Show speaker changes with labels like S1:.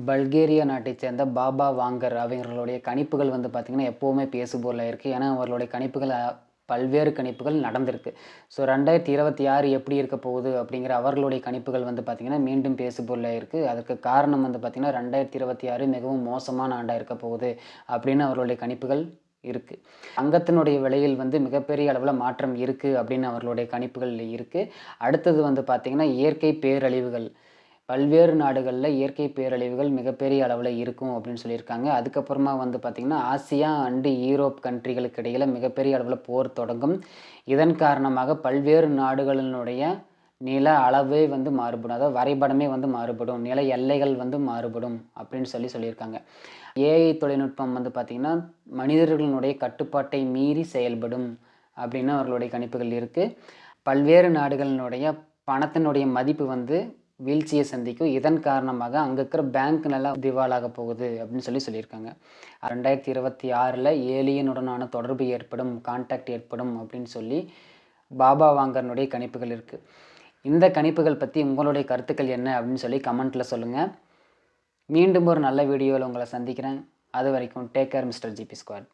S1: Bulgaria நாட்டைச் சேர்ந்த பாபா வாங்கர் அவர்களுடைய கணிப்புகள் வந்து பார்த்திங்கன்னா எப்போவுமே பேசுபொருளாக இருக்குது. ஏன்னா அவர்களுடைய கணிப்புகள் பல்வேறு கணிப்புகள் நடந்திருக்கு. ஸோ 2026 எப்படி இருக்க போகுது அப்படிங்கிற அவர்களுடைய கணிப்புகள் வந்து பார்த்திங்கன்னா மீண்டும் பேசுபொருளாக இருக்குது. அதுக்கு காரணம் வந்து பார்த்திங்கன்னா 2026 மிகவும் மோசமான ஆண்டாக இருக்க போகுது அப்படின்னு அவர்களுடைய கணிப்புகள் இருக்குது. தங்கத்தினுடைய விலையில் வந்து மிகப்பெரிய அளவில் மாற்றம் இருக்குது அப்படின்னு அவர்களுடைய கணிப்புகள் இருக்குது. அடுத்தது வந்து பார்த்திங்கன்னா இயற்கை பேரழிவுகள். பல்வேறு நாடுகளில் இயற்கை பேரழிவுகள் மிகப்பெரிய அளவில் இருக்கும் அப்படின்னு சொல்லியிருக்காங்க. அதுக்கப்புறமா வந்து பார்த்திங்கன்னா ஆசியா அண்டு யூரோப் கண்ட்ரிகளுக்கு இடையில் மிகப்பெரிய அளவில் போர் தொடங்கும். இதன் காரணமாக பல்வேறு நாடுகளினுடைய நில அளவே வந்து மாறுபடும். அதாவது வரைபடமே வந்து மாறுபடும். நில எல்லைகள் வந்து மாறுபடும் அப்படின்னு சொல்லியிருக்காங்க. ஏஐ தொழில்நுட்பம் வந்து பார்த்திங்கன்னா மனிதர்களுடைய கட்டுப்பாட்டை மீறி செயல்படும் அப்படின்னு அவர்களுடைய கணிப்புகள் இருக்குது. பல்வேறு நாடுகளினுடைய பணத்தினுடைய மதிப்பு வந்து வீழ்ச்சியை சந்திக்கும். இதன் காரணமாக அங்கே இருக்கிற பேங்க் நல்லா திவாலாக போகுது அப்படின்னு சொல்லியிருக்காங்க. 2026 ஏலியனுடனான தொடர்பு ஏற்படும், கான்டாக்ட் ஏற்படும் அப்படின்னு சொல்லி பாபா வாங்கர்னுடைய கணிப்புகள் இருக்குது. இந்த கணிப்புகள் பற்றி உங்களுடைய கருத்துக்கள் என்ன அப்படின்னு சொல்லி கமெண்ட்டில் சொல்லுங்கள். மீண்டும் ஒரு நல்ல வீடியோவில் உங்களை சந்திக்கிறேன். அது வரைக்கும் take care mister GB squad.